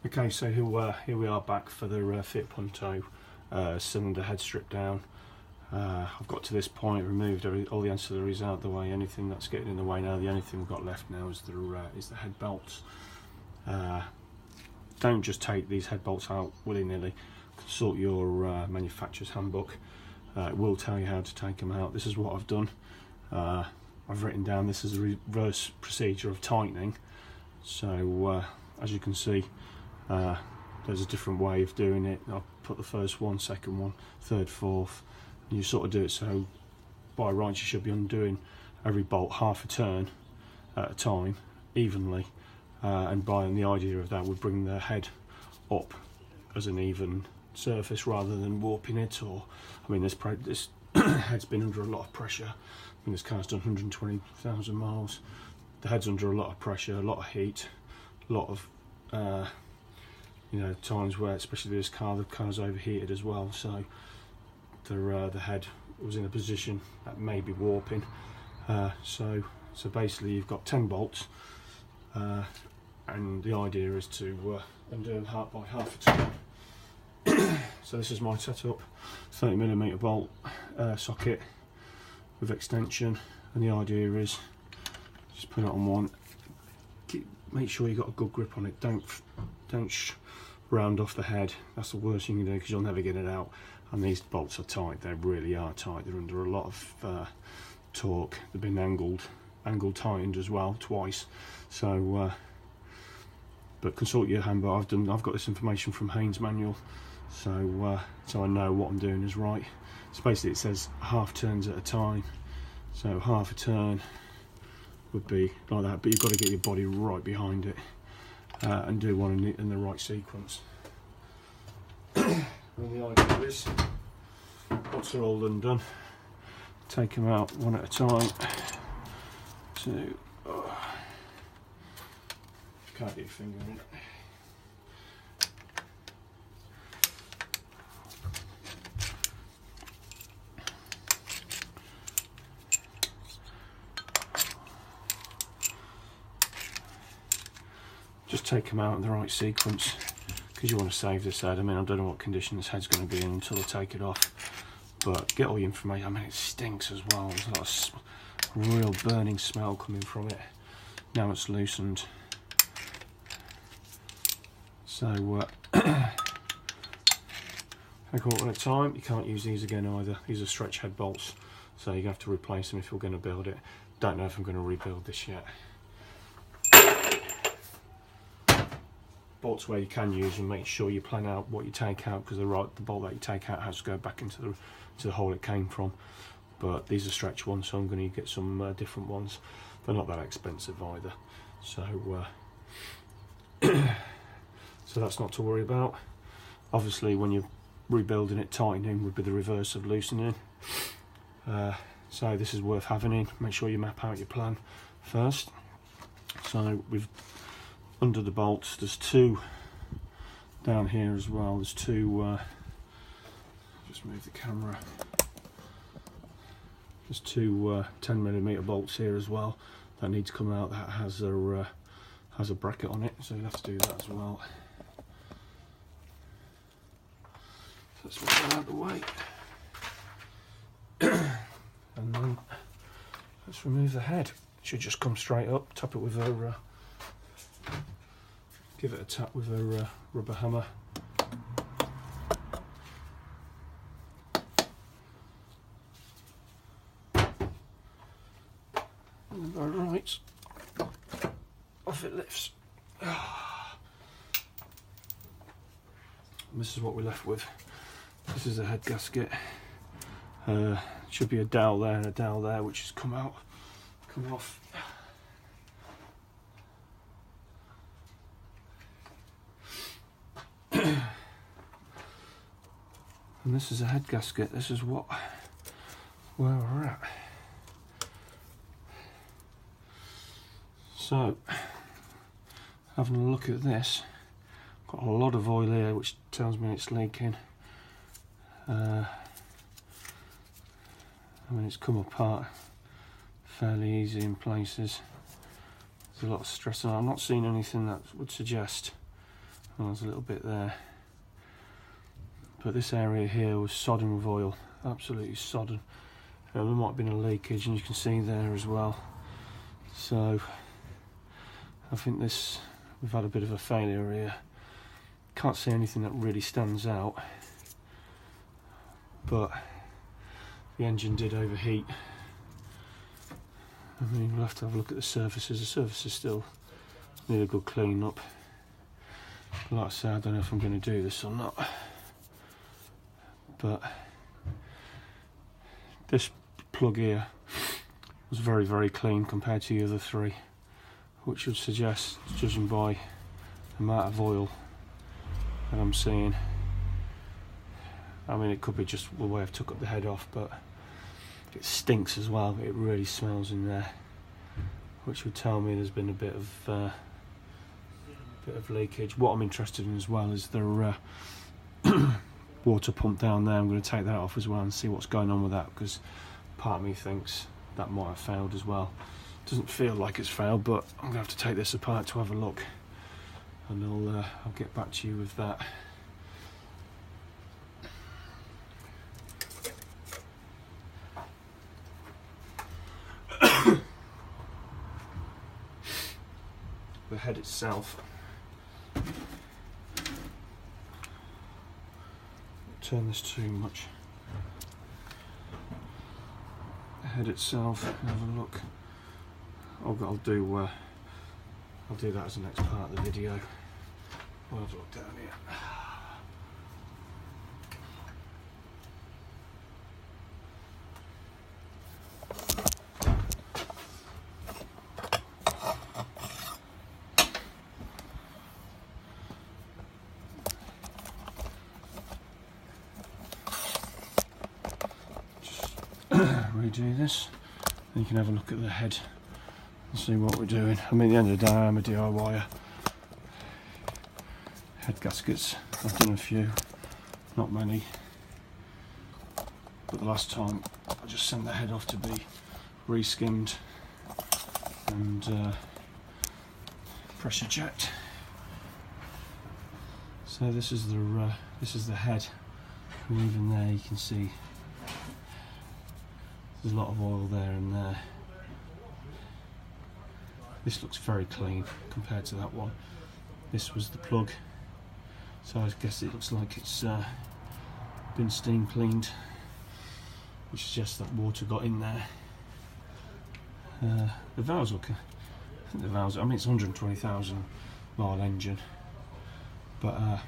Okay, so here we are back for the Fiat Punto cylinder head strip down. I've got to this point, removed all the ancillaries out of the way, anything that's getting in the way now. The only thing we've got left now is the head bolts. Don't just take these head bolts out willy-nilly. Consult your manufacturer's handbook. It will tell you how to take them out. This is what I've done. I've written down this is a reverse procedure of tightening. So as you can see, there's a different way of doing it. I'll put the first one, second one, third, fourth, and you sort of do it so by rights you should be undoing every bolt half a turn at a time, evenly, and the idea of that would bring the head up as an even surface rather than warping it. Or, I mean, this head's been under a lot of pressure. I mean, this car's done 120,000 miles. The head's under a lot of pressure, a lot of heat, a lot of times where, especially this car, the car's overheated as well, so the head was in a position that may be warping. So basically you've got 10 bolts, and the idea is to undo them by half a turn. So this is my setup: 30mm bolt socket with extension, and the idea is just put it on one. Make sure you got a good grip on it. Don't round off the head. That's the worst thing you can do, because you'll never get it out. And these bolts are tight. They really are tight. They're under a lot of torque. They've been angled tightened as well twice. So, but consult your handbook. I've got this information from Haynes manual, so I know what I'm doing is right. So basically, it says half turns at a time. So half a turn would be like that, but you've got to get your body right behind it and do one in the right sequence. And the idea is, once they're all undone, take them out one at a time. You can't get your finger in it. Just take them out in the right sequence, because you want to save this head. I mean, I don't know what condition this head's going to be in until I take it off, but get all your information. I mean, it stinks as well. There's a lot of real burning smell coming from it. Now it's loosened. So take one at a time. You can't use these again either. These are stretch head bolts, so you have to replace them if you're going to build it. Don't know if I'm going to rebuild this yet. Bolts where you can use them, make sure you plan out what you take out, because the bolt that you take out has to go back into the hole it came from. But these are stretch ones, so I'm going to get some different ones. They're not that expensive either, so so that's not to worry about. Obviously, when you're rebuilding it, tightening would be the reverse of loosening. So this is worth having in. Make sure you map out your plan first. So we've under the bolts, there's two down here as well. There's two, just move the camera. There's two 10mm bolts here as well that need to come out. That has a bracket on it, so you'll have to do that as well. So let's move that out of the way. And then let's remove the head. It should just come straight up. Tap it with a give it a tap with a rubber hammer. And go right. Off it lifts. And this is what we're left with. This is a head gasket. Should be a dowel there and a dowel there, which has come off. And this is a head gasket. This is where we're at. So, having a look at this, got a lot of oil here, which tells me it's leaking. I mean, it's come apart fairly easy in places. There's a lot of stress on it. I'm not seeing anything that would suggest And there's a little bit there. But this area here was sodden with oil, absolutely sodden. There might have been a leakage, and you can see there as well. So I think we've had a bit of a failure here. Can't see anything that really stands out, but the engine did overheat. I mean, we'll have to have a look at the surfaces. The surfaces still need a good clean up. Like I say, I don't know if I'm going to do this or not, but this plug here was very, very clean compared to the other three, which would suggest, judging by the amount of oil that I'm seeing, I mean, it could be just the way I've took up the head off, but it stinks as well. It really smells in there, which would tell me there's been a bit of leakage. What I'm interested in as well is the water pump down there. I'm going to take that off as well and see what's going on with that, because part of me thinks that might have failed as well. Doesn't feel like it's failed, but I'm going to have to take this apart to have a look, and I'll get back to you with that. The head itself, turn this too much. The head itself, have a look. I'll do that as the next part of the video. I'll have a look down here. Redo this, and you can have a look at the head and see what we're doing. I mean, at the end of the day, I'm a DIYer. Head gaskets, I've done a few, not many, but the last time I just sent the head off to be re-skimmed and pressure checked. So this is the head, and even there you can see there's a lot of oil there and there. This looks very clean compared to that one. This was the plug, so I guess it looks like it's been steam cleaned, which suggests that water got in there. The valves look, I think the valves, I mean, it's a 120,000 mile engine, but I'm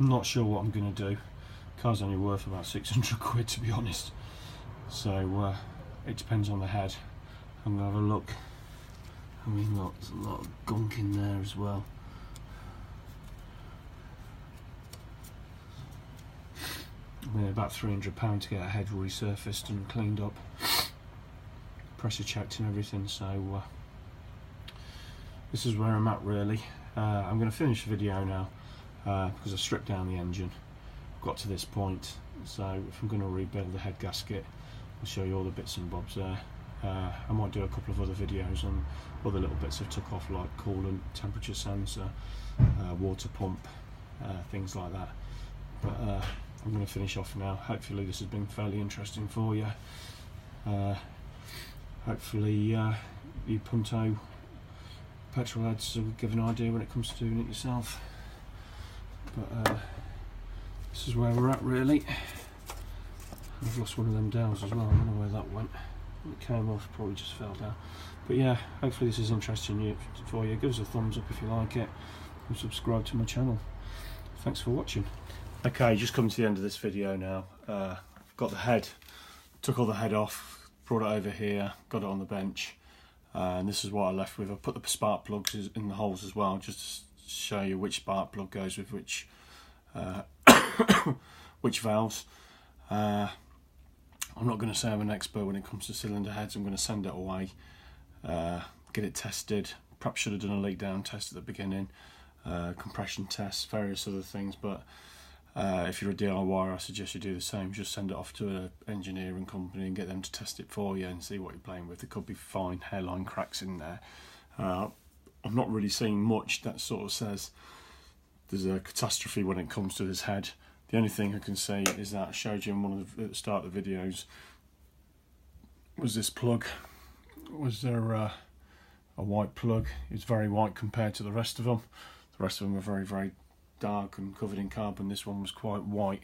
not sure what I'm going to do. Car's only worth about 600 quid, to be honest, so it depends on the head. I'm going to have a look. I mean, look, there's a lot of gunk in there as well. I mean, about £300 to get a head resurfaced and cleaned up, pressure checked and everything, so this is where I'm at really. I'm going to finish the video now because I stripped down the engine. Got to this point, so if I'm going to rebuild the head gasket, I'll show you all the bits and bobs there. I might do a couple of other videos on other little bits I've took off, like coolant, temperature sensor, water pump, things like that. But I'm going to finish off now. Hopefully this has been fairly interesting for you. Hopefully you Punto petrol heads will give an idea when it comes to doing it yourself. But this is where we're at really. I've lost one of them dowels as well. I don't know where that went. It came off, probably just fell down. But yeah, hopefully this is interesting for you. Give us a thumbs up if you like it, and subscribe to my channel. Thanks for watching. Okay, just come to the end of this video now. Got the head, took all the head off, brought it over here, got it on the bench, and this is what I left with. I put the spark plugs in the holes as well, just to show you which spark plug goes with which which valves. I'm not going to say I'm an expert when it comes to cylinder heads. I'm going to send it away, get it tested. Perhaps should have done a leak down test at the beginning, compression tests, various other things, but if you're a DIYer, I suggest you do the same. Just send it off to an engineering company and get them to test it for you and see what you're playing with. There could be fine hairline cracks in there. I'm not really seeing much that sort of says there's a catastrophe when it comes to this head. The only thing I can say is that I showed you in one of the start of the videos was this plug. Was there a white plug? It's very white compared to the rest of them. The rest of them are very, very dark and covered in carbon. This one was quite white,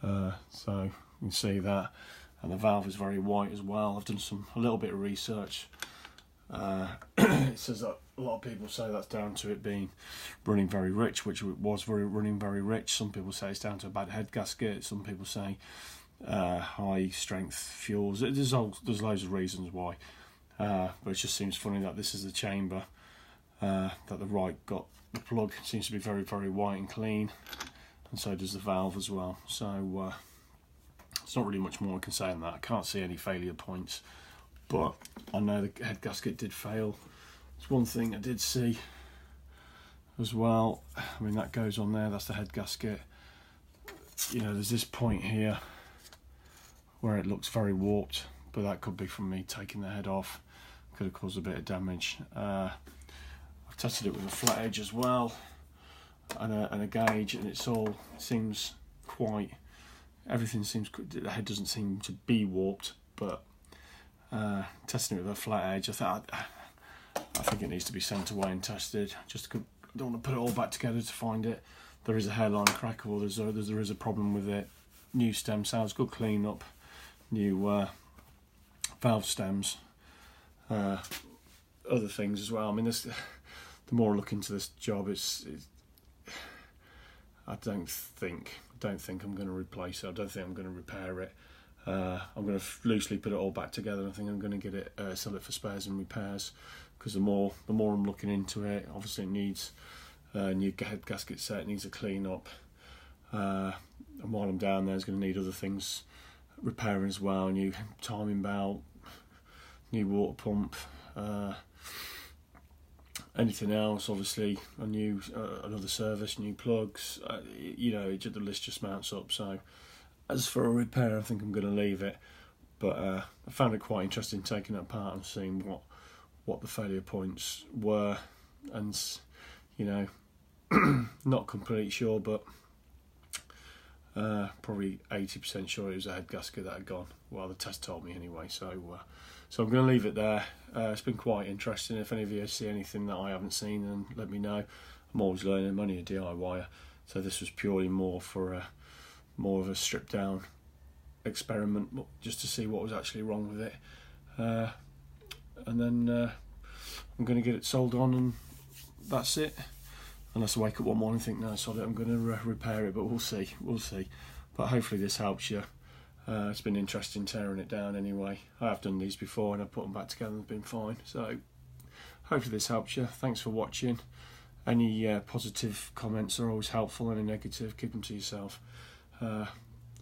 so you can see that. And the valve is very white as well. I've done a little bit of research. It says that a lot of people say that's down to it being running very rich, which it was running very rich. Some people say it's down to a bad head gasket. Some people say high strength fuels. There's loads of reasons why, but it just seems funny that this is the chamber that the right got. The plug seems to be very, very white and clean, and so does the valve as well. So it's not really much more I can say on that. I can't see any failure points, but I know the head gasket did fail. It's one thing I did see as well. I mean, that goes on there, that's the head gasket. You know, there's this point here where it looks very warped, but that could be from me taking the head off. Could have caused a bit of damage. I've tested it with a flat edge as well, and a gauge, and seems quite, everything seems, the head doesn't seem to be warped, but testing it with a flat edge, I think it needs to be sent away and tested. I don't want to put it all back together to find it. There is a hairline crack, or there is a problem with it. New stem sounds, good clean up, new valve stems, other things as well. I mean, the more I look into this job, I don't think I'm going to replace it. I don't think I'm going to repair it. I'm going to loosely put it all back together. I think I'm going to get it, sell it for spares and repairs, because the more I'm looking into it, obviously it needs a new head gasket set, it needs a clean up, and while I'm down there, it's going to need other things repairing as well. New timing belt, new water pump, anything else, obviously another service, new plugs. You know, the list just mounts up. So as for a repair, I think I'm going to leave it, but I found it quite interesting taking it apart and seeing what the failure points were, and you know, not completely sure, but probably 80% sure it was a head gasket that had gone. Well, the test told me anyway, so I'm going to leave it there. It's been quite interesting. If any of you see anything that I haven't seen, then let me know. I'm always learning. I'm only a DIYer, so this was purely more of a stripped down experiment, just to see what was actually wrong with it, and then I'm going to get it sold on, and that's it. Unless I wake up one morning and think, no, sorry, I'm going to repair it, but we'll see. But hopefully this helps you. It's been interesting tearing it down anyway. I have done these before and I've put them back together and it's been fine. So hopefully this helps you. Thanks for watching. Any positive comments are always helpful, any negative, keep them to yourself.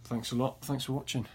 Thanks a lot. Thanks for watching.